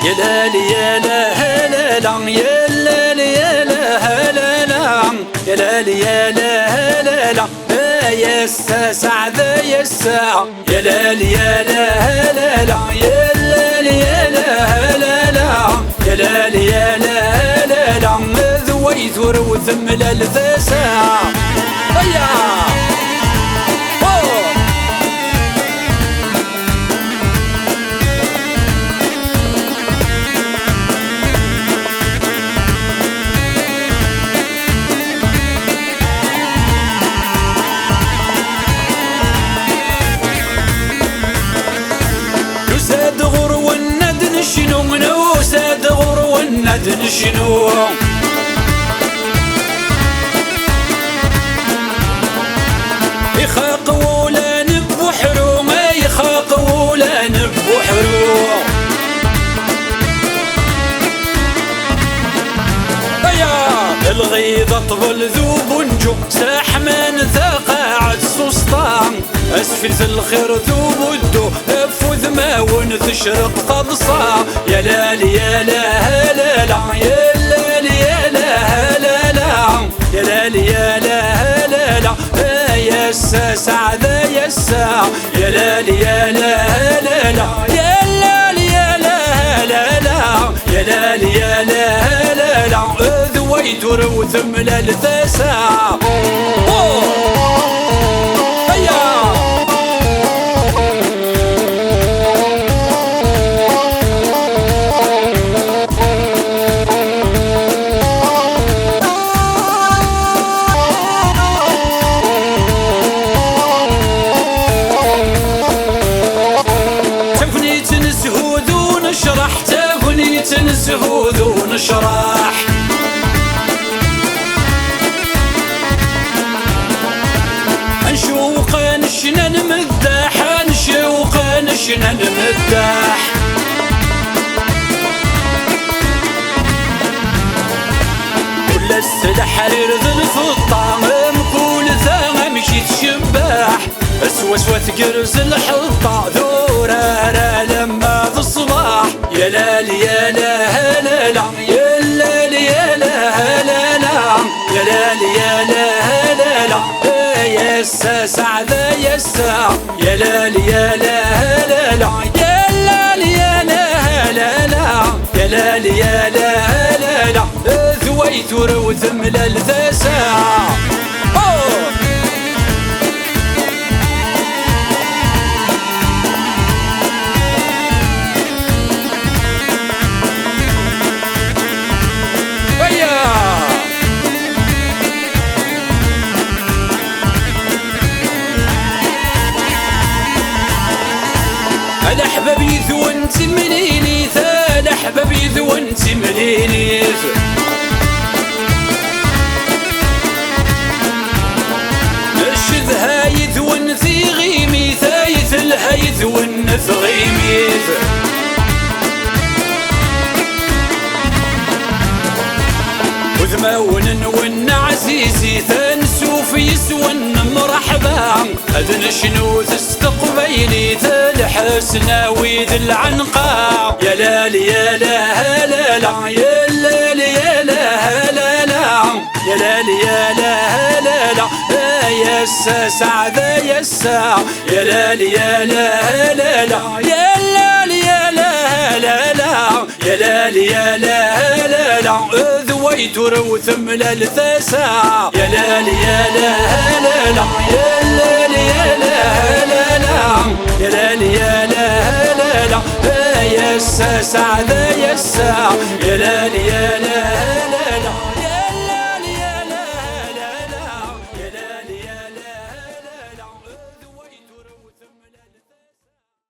يا لالي يا لا لا لا يا لالي يا لا لا لا يا لالي يا لا لا لا يا سعدة يا الساعة يا لالي يا لا لا لا يا لالي يا لا لا لا يا لالي يا لا لا لا ذويت وروثم للفساعة شنو منو ساد غور والندن شنو يخاق ولا نبو حرو ما يخاق ولا نبو حرو يا الغيظ اطول ذوب نجو ساح من ثقاعد سسطان اسفل الخير ذوب الدو افوذ ما ونتشرق قبصة يا لالي يا لا لا لا يا لالي يا لا لا لا يا لالي يا لا لا لا يا سعدة يا الساعة يا لالي يا لا لا لا يا لالي يا لا لا لا يا لالي يا لا لا لا ذويت وروثم للفساعة نسهود ونشرح نشوق نشنا نمدح نشوق نشنا نمدح ولا السلحرير ذي الفطام مكول ذا مشي تشباح اسوس وتقرز الحطة ذورة لما ذي الصباح يا لالي يا لا لا لا يا لالي يا لا لا لا يا لالي يا لا لا لا يا سعدة يا الساعة يا لالي يا لا لا لا يا لالي يا لا لا لا يا لالي يا لا لا لا ذويت وروثم للفساعة هلا حبابي ذو انت منيني ثال حبابي ذو انت منيني الشذ هايذ ونثي غيمي ثايث الهايذ ونث غيمي وذماون ون عزيزي ثنسوف يسون مرحبا أذن شنو تستقبيلي ثل حسنا ويذ العنقا يا لالي يا لا لا لا يا لالي يا لا لا لا يا لالي يا لا لا لا يا سعدة يا الساعة يا لالي يا لا لا لا يا لالي يا لا لا لا يا لالي يا لا لا لا ذويت وروثم للفساعة يا لالي يا لا لا لا يا لالي يا لا لا لا يا لالي يا لا لا لا يا سعدة يا الساعة يا لالي يا لا لا